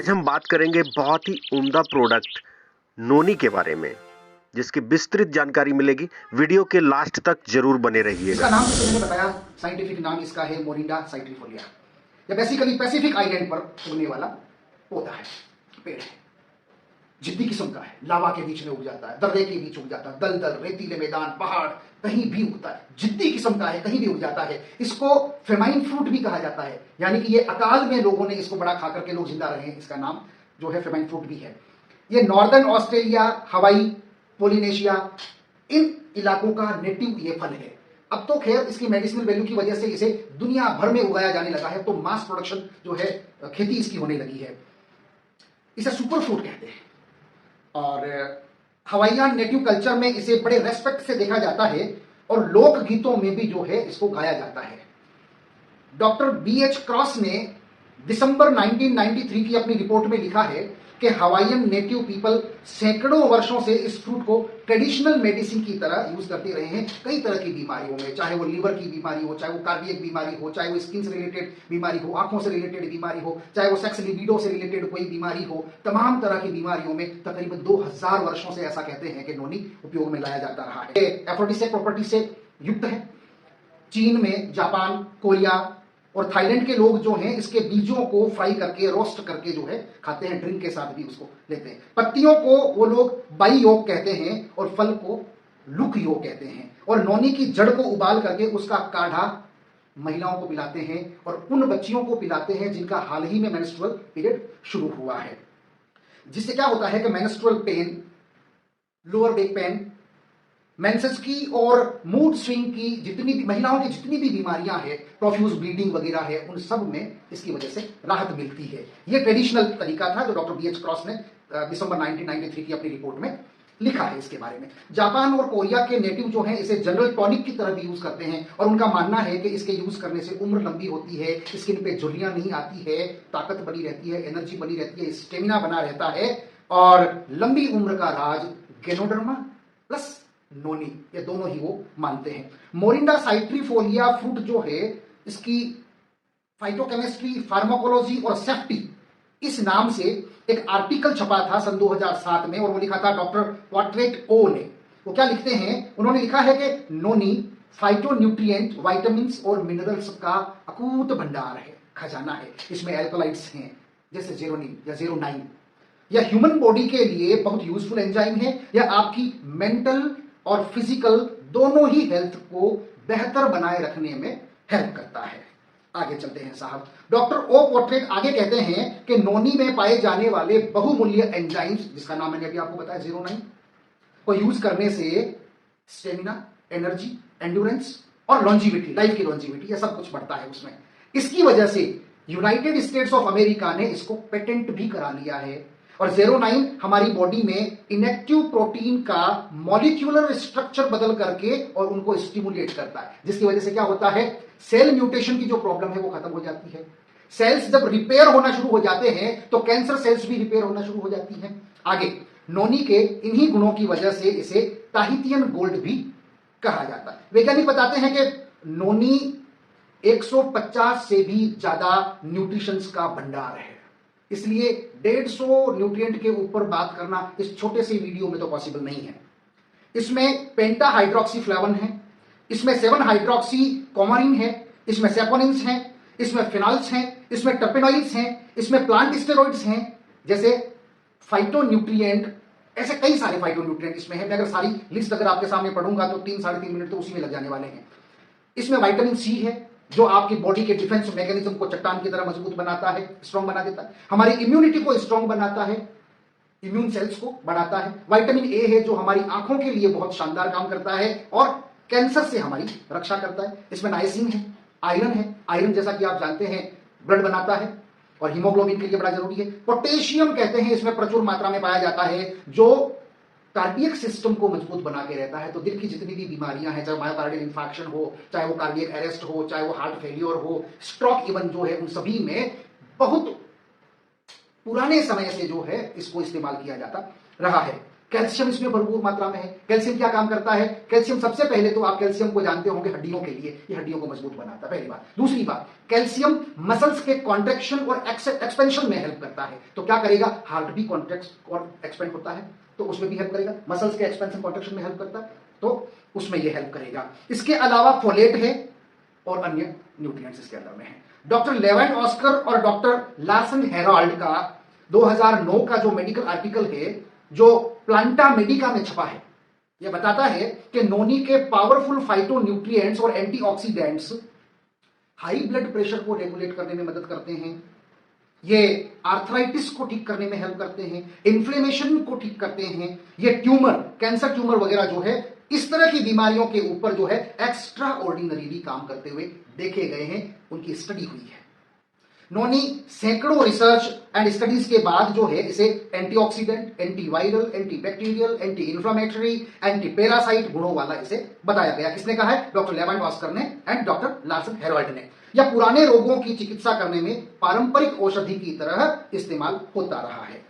आज हम बात करेंगे बहुत ही उम्दा प्रोडक्ट नोनी के बारे में, जिसकी विस्तृत जानकारी मिलेगी। वीडियो के लास्ट तक जरूर बने रहिएगा। इसका नाम जैसे मैंने बताया, साइंटिफिक नाम इसका है मोरिंडा साइट्रिफोलिया। यह बेसिकली पैसिफिक आइलैंड पर उगने वाला पौधा है, पेड़ है। जिद्दी किस्म का है, लावा के बीच में उग जाता है, दर्रे के बीच उग जाता है, दलदल रेतीले मैदान पहाड़ कहीं भी उगता है। जिद्दी किस्म का है, कहीं भी उग जाता है। इसको फेमाइन फ्रूट भी कहा जाता है, यानी कि ये अकाल में लोगों ने इसको बड़ा खा करके लोग जिंदा रहे हैं। इसका नाम जो है फेमाइन फ्रूट भी है। ये नॉर्दर्न ऑस्ट्रेलिया, हवाई, पोलिनेशिया, इन इलाकों का नेटिव ये फल है। अब तो खैर इसकी मेडिसिनल वैल्यू की वजह से इसे दुनिया भर में उगाया जाने लगा है, तो मास प्रोडक्शन जो है खेती इसकी होने लगी है। इसे सुपर फ्रूट कहते हैं और हवाईयान नेटिव कल्चर में इसे बड़े रेस्पेक्ट से देखा जाता है और लोक गीतों में भी जो है इसको गाया जाता है। डॉक्टर BH क्रॉस ने दिसंबर 1993 की अपनी रिपोर्ट में लिखा है कि हवाईयन नेटिव पीपल सैकड़ों वर्षों से इस फ्रूट को ट्रेडिशनल मेडिसिन की तरह यूज करते रहे हैं कई तरह की बीमारियों में, चाहे वो लीवर की बीमारी हो, चाहे वो कार्डियक बीमारी हो, चाहे वो स्किन से रिलेटेड बीमारी हो, आंखों से रिलेटेड बीमारी हो, चाहे वो सेक्स लिबिडो से रिलेटेड कोई बीमारी हो। तमाम तरह की बीमारियों में तकरीबन 2000 वर्षों से ऐसा कहते हैं कि नोनी उपयोग में लाया जाता रहा है। एफ्रोडिसिक प्रॉपर्टी से युक्त है। चीन में, जापान, कोरिया और थाईलैंड के लोग जो हैं इसके बीजों को फ्राई करके, रोस्ट करके जो है खाते हैं, ड्रिंक के साथ भी उसको लेते हैं। पत्तियों को वो लोग बाई योग कहते हैं और फल को लुक योग कहते हैं। और नोनी की जड़ को उबाल करके उसका काढ़ा महिलाओं को पिलाते हैं और उन बच्चियों को पिलाते हैं जिनका हाल ही में मेंस्ट्रुअल पीरियड शुरू हुआ है। जिससे क्या होता है कि menstrual pain, lower back pain, menses की और मूड स्विंग की जितनी भी महिलाओं की जितनी भी बीमारियां हैं, प्रोफ्यूज ब्लीडिंग वगैरह है, उन सब में इसकी वजह से राहत मिलती है। यह ट्रेडिशनल तरीका था जो डॉक्टर BH क्रॉस ने दिसंबर 1993 की अपनी रिपोर्ट में लिखा है इसके बारे में। जापान और कोरिया के नेटिव जो हैं इसे जनरल टॉनिक की तरह भी यूज करते हैं और उनका मानना है कि इसके यूज करने से उम्र लंबी होती है, स्किन पे झुर्रियां नहीं आती है, ताकत बनी रहती है, एनर्जी बनी रहती है, स्टेमिना बना रहता है और लंबी उम्र का राज गैनोडर्मा प्लस नोनी, ये दोनों ही वो मानते हैं। मोरिंडा साइट्रिफोलिया फ्रूट जो है इसकी फाइटोकेमिस्ट्री, फार्माकोलॉजी और सेफ्टी इस नाम से एक आर्टिकल छपा था सन 2007 में और वो लिखा था डॉक्टर क्वार्ट्रेट ओ ने। वो क्या लिखते हैं, उन्होंने लिखा है कि नोनी फाइटोन्यूट्रिएंट, विटामिन्स और मिनरल्स का अकूत भंडार है, खजाना है। इसमें एल्कोलाइड्स हैं जैसे जेरोनिन या 09। यह ह्यूमन बॉडी के लिए बहुत यूजफुल एंजाइम है। यह आपकी मेंटल और फिजिकल दोनों ही हेल्थ को बेहतर बनाए रखने में हेल्प करता है। आगे चलते हैं साहब। डॉक्टर ओ पोर्ट्रेट आगे कहते हैं कि नोनी में पाए जाने वाले बहुमूल्य एंजाइम्स, जिसका नाम मैंने अभी आपको बताया 09, को यूज करने से स्टेमिना, एनर्जी, एंड्योरेंस और लॉन्जिविटी, लाइफ की लॉन्जिविटी, यह सब कुछ बढ़ता है उसमें। इसकी वजह से यूनाइटेड स्टेट्स ऑफ अमेरिका ने इसको पेटेंट भी करा लिया है। और 09 हमारी बॉडी में इनएक्टिव प्रोटीन का मॉलिक्यूलर स्ट्रक्चर बदल करके और उनको स्टिमुलेट करता है, जिसकी वजह से क्या होता है, सेल म्यूटेशन की जो प्रॉब्लम है वो खत्म हो जाती है। सेल्स जब रिपेयर होना शुरू हो जाते हैं तो कैंसर सेल्स भी रिपेयर होना शुरू हो जाती हैं। आगे नोनी के इन्हीं गुणों की वजह से इसे ताहितियन गोल्ड भी कहा जाता है। वैज्ञानिक बताते हैं कि नोनी 150 से भी ज्यादा न्यूट्रिशंस का भंडार है, इसलिए 150 न्यूट्रिएंट के ऊपर बात करना इस छोटे से वीडियो में तो पॉसिबल नहीं है। इसमें पेंटा हाइड्रोक्सीफ्लावन है, इसमें 7 हाइड्रोक्सी कॉमरिन है, इसमें सेपोनिन्स हैं, इसमें फिनॉल्स हैं, इसमें टर्पेनॉइड्स हैं, इसमें प्लांट स्टेरॉइड्स हैं, जैसे फाइटोन्यूट्रिएंट, ऐसे कई सारे फाइटोन्यूट्रिएंट इसमें है। मैं अगर सारी लिस्ट अगर आपके सामने पढ़ूंगा तो 3-3.5 मिनट तो उसी में लग जाने वाले हैं। इसमें विटामिन C है जो आपकी बॉडी के डिफेंस मैकेनिज्म को चट्टान की तरह मजबूत बनाता है, स्ट्रांग बना देता है। हमारी इम्यूनिटी को स्ट्रांग बनाता है, इम्यून सेल्स को बढ़ाता है। विटामिन A है जो हमारी आंखों के लिए बहुत शानदार काम करता है और कैंसर से हमारी रक्षा करता है। इसमें नाइसिन है, आयरन है, आयरन जैसा कि आप जानते हैं ब्लड बनाता है और हीमोग्लोबिन के लिए बड़ा जरूरी है। पोटेशियम कहते हैं इसमें प्रचुर मात्रा में पाया जाता है जो कार्डियक सिस्टम को मजबूत बना के रहता है। तो दिल की जितनी भी बीमारियां हैं, चाहे मायोकार्डियल इंफार्क्शन हो, चाहे वो कार्डियक अरेस्ट हो, चाहे वो हार्ट फेलियर हो, स्ट्रोक इवन जो है, उन सभी में बहुत पुराने समय से जो है इसको इस्तेमाल किया जाता रहा है। कैल्शियम इसमें भरपूर मात्रा में है। कैल्शियम क्या काम करता है? कैल्शियम सबसे पहले तो आप कैल्शियम को जानते होंगे हड्डियों के लिए, ये हड्डियों को मजबूत बनाता है, पहली बात। दूसरी बात, कैल्शियम मसल्स के कॉन्ट्रैक्शन और एक्सपेंशन में हेल्प करता है। तो क्या करेगा? हार्ट भी कॉन्ट्रैक्ट और एक्सपेंड होता है तो उसमें भी हेल्प करेगा। मसल्स के एक्सपेंशन कॉन्ट्रैक्शन में हेल्प करता है तो उसमें ये हेल्प करेगा। इसके अलावा फोलेट है और अन्य न्यूट्रिएंट्स इसके अंदर में है। डॉक्टर लेवेंट ऑस्कर और डॉक्टर लार्सन हेराल्ड का 2009 का जो मेडिकल आर्टिकल है जो प्लांटा मेडिका में छपा है, यह बताता है कि नोनी के पावरफुल फाइटो न्यूट्रिएंट्स और एंटीऑक्सीडेंट्स हाई ब्लड प्रेशर को रेगुलेट करने में मदद करते हैं, ये आर्थराइटिस को ठीक करने में हेल्प करते हैं, इन्फ्लेमेशन को ठीक करते हैं, ये ट्यूमर, कैंसर ट्यूमर वगैरह जो है इस तरह की बीमारियों के ऊपर जो है एक्स्ट्रा ऑर्डिनरीली काम करते हुए देखे गए हैं, उनकी स्टडी हुई है। नोनी सैकड़ों रिसर्च एंड स्टडीज के बाद जो है इसे antioxidant, antiviral, antibacterial, anti inflammatory, anti parasite गुणों वाला इसे बताया गया। किसने कहा है? डॉक्टर लेवेंट ऑस्कर ने एंड डॉक्टर लार्सन हेराल्ड ने। या पुराने रोगों की चिकित्सा करने में पारंपरिक औषधि की तरह इस्तेमाल होता रहा है।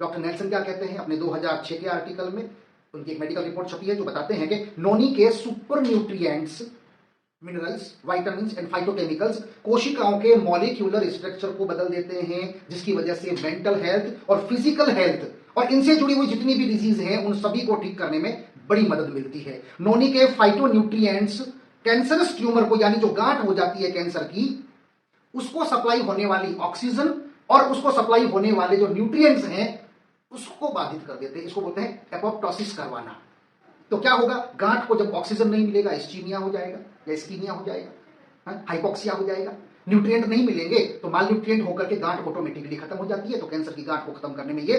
डॉक्टर नेल्सन क्या कहते हैं अपने 2006 के आर्टिकल में? उनकी एक मेडिकल रिपोर्ट छपी है जो बताते हैं कि नोनी के super nutrients, minerals, vitamins and phytochemicals कोशिकाओं के मॉलिक्यूलर स्ट्रक्चर को बदल देते हैं, जिसकी वजह से मेंटल हेल्थ और फिजिकल हेल्थ और इनसे जुड़ी हुई जितनी भी डिजीज हैं उन सभी को ठीक करने में बड़ी मदद मिलती है। नोनी के फाइटो न्यूट्रिएंट्स कैंसरस ट्यूमर को, यानी जो गांठ हो जाती है कैंसर की, उसको सप्लाई होने वाली ऑक्सीजन और उसको सप्लाई होने वाले जो न्यूट्रिएंट्स हैं उसको बाधित कर देते हैं। इसको बोलते हैं एपोप्टोसिस करवाना। तो क्या होगा? गांठ को जब ऑक्सीजन नहीं मिलेगा इस्कीमिया हो जाएगा या इस्कीमिया हो जाएगा, हाइपोक्सिया हो जाएगा। न्यूट्रिएंट नहीं मिलेंगे तो माल न्यूट्रिएंट होकर के गांठ ऑटोमेटिकली खत्म हो जाती है, तो कैंसर की गांठ को खत्म करने में ये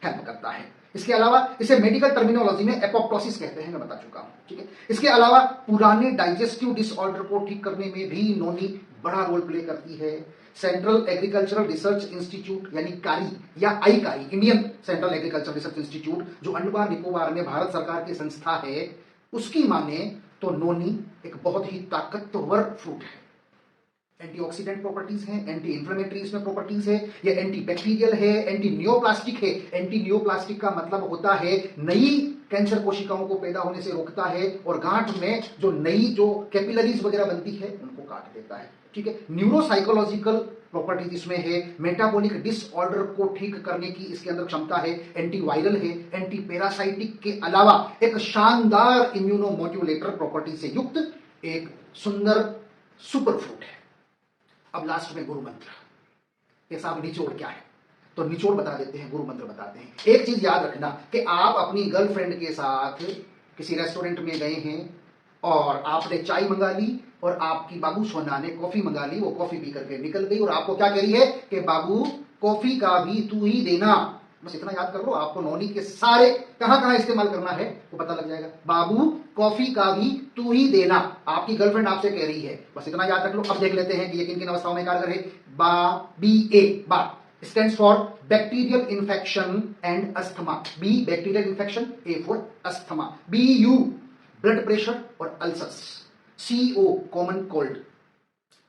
हेल्प करता है। इसके अलावा इसे मेडिकल टर्मिनोलॉजी में एपोप्टोसिस कहते हैं, मैं बता चुका हूं, ठीक है। इसके अलावा पुराने डाइजेस्टिव डिसऑर्डर को ठीक करने में भी नोनी बड़ा रोल प्ले करती है। सेंट्रल एग्रीकल्चरल रिसर्च इंस्टीट्यूट यानी कारी या ICARI, Indian central agricultural research institute जो अंडमान निकोबार में भारत सरकार की संस्था है, उसकी माने तो नोनी एक बहुत ही ताकतवर फ्रूट है। एंटीऑक्सीडेंट प्रॉपर्टीज हैं, एंटी इंफ्लेमेटरी इसमें प्रॉपर्टीज है, ये एंटी बैक्टीरियल है, एंटी नियोप्लास्टिक है। एंटी नियोप्लास्टिक का मतलब होता है नई कैंसर कोशिकाओं को पैदा होने से रोकता है और गांठ में जो नई जो कैपिलरीज वगैरह बनती है उनको काट देता है, ठीक है। न्यूरोसाइकोलॉजिकल प्रॉपर्टीज इसमें है, मेटाबॉलिक डिसऑर्डर को ठीक करने की इसके अंदर क्षमता है, एंटीवायरल है, एंटी पैरासाइटिक के अलावा एक शानदार इम्यूनोमोड्यूलेटर प्रॉपर्टी से युक्त एक सुंदर सुपर फ्रूट है। अब लास्ट में गुरु मंत्र, ये साहब निचोड़ क्या है? तो निचोड़ बता देते हैं, गुरु मंत्र बताते हैं। एक चीज याद रखना कि आप अपनी गर्लफ्रेंड के साथ किसी रेस्टोरेंट में गए हैं और आपने चाय मंगा ली और आपकी बाबू सोना ने कॉफी मंगा ली, वो कॉफी पी करके निकल गई और आपको क्या कह रही है कि बाबू कॉफी का भी तू ही देना। बस इतना याद कर लो, आपको नोनी के सारे कहां कहां इस्तेमाल करना है वो पता लग जाएगा। बाबू कॉफी का भी तू ही देना, आपकी गर्लफ्रेंड आपसे कह रही है, बस इतना याद रख लो। अब देख लेते हैं कि ये किन किन अवस्थाओं में कारगर है। BA बा stands for bacterial infection and asthma. B bacterial infection, A for asthma. BU blood pressure और ulcers. CO common cold.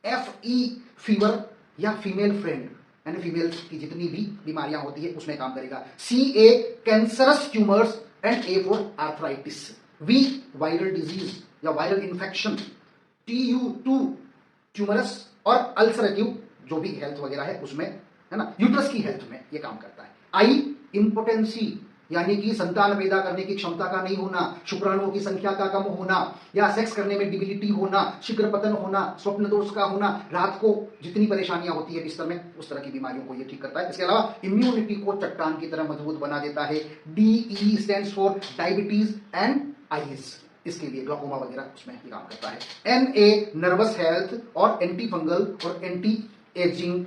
FE fever या फीमेल फ्रेंड यानी फीमेल्स की जितनी भी बीमारियां होती है उसमें काम करेगा। CA cancerous tumours and A for arthritis. V viral disease या वायरल इन्फेक्शन। TU2 ट्यूमरस और अल्सरेटिव जो भी हेल्थ वगैरह है उसमें, है ना, यूट्रस की हेल्थ में ये काम करता है। आई इंपोटेंसी यानी कि संतान पैदा करने की क्षमता का नहीं होना, शुक्राणुओं की संख्या का कम होना या सेक्स करने में डिबिलिटी होना, शीघ्र पतन होना, स्वप्न दोष का होना, रात को जितनी परेशानियां होती है बिस्तर में उस तरह की बीमारियों को ये ठीक करता है। इसके अलावा इम्यूनिटी को चट्टान की तरह मजबूत बना देता है। DE stands for diabetes and eyes, इसके लिए ग्लाकोमा वगैरह उसमें ये काम करता है। NA नर्वस हेल्थ और एंटी फंगल और एंटी एजिंग।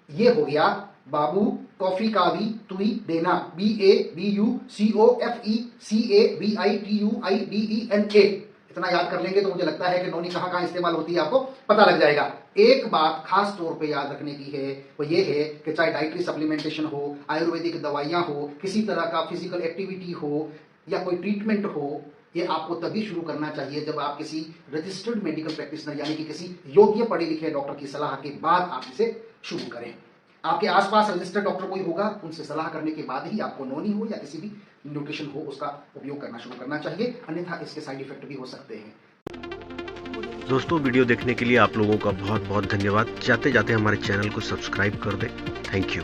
ये हो गया बाबू कॉफी का भी तू ही देना। BA BU CO FE CA VI TU IDE NA। इतना याद कर लेंगे तो मुझे लगता है कि नोनी कहां कहां इस्तेमाल होती है आपको पता लग जाएगा। एक बात खास तौर पे याद रखने की है वो ये है कि चाहे डाइटरी सप्लीमेंटेशन हो, आयुर्वेदिक दवाइयां हो, किसी तरह का फिजिकल एक्टिविटी हो या कोई ट्रीटमेंट हो, ये आपको तभी शुरू करना चाहिए जब आप किसी रजिस्टर्ड मेडिकल प्रैक्टिशनर यानी कि किसी योग्य पढ़े लिखे डॉक्टर की सलाह के बाद आप इसे शुरू करें। आपके आसपास रजिस्टर्ड डॉक्टर कोई होगा, उनसे सलाह करने के बाद ही आपको नोनी हो या किसी भी न्यूट्रिशन हो उसका उपयोग करना शुरू करना चाहिए, अन्यथा इसके साइड इफेक्ट भी हो सकते हैं। दोस्तों, वीडियो देखने के लिए आप लोगों का बहुत बहुत धन्यवाद। जाते जाते हमारे चैनल को सब्सक्राइब कर दें। Thank you.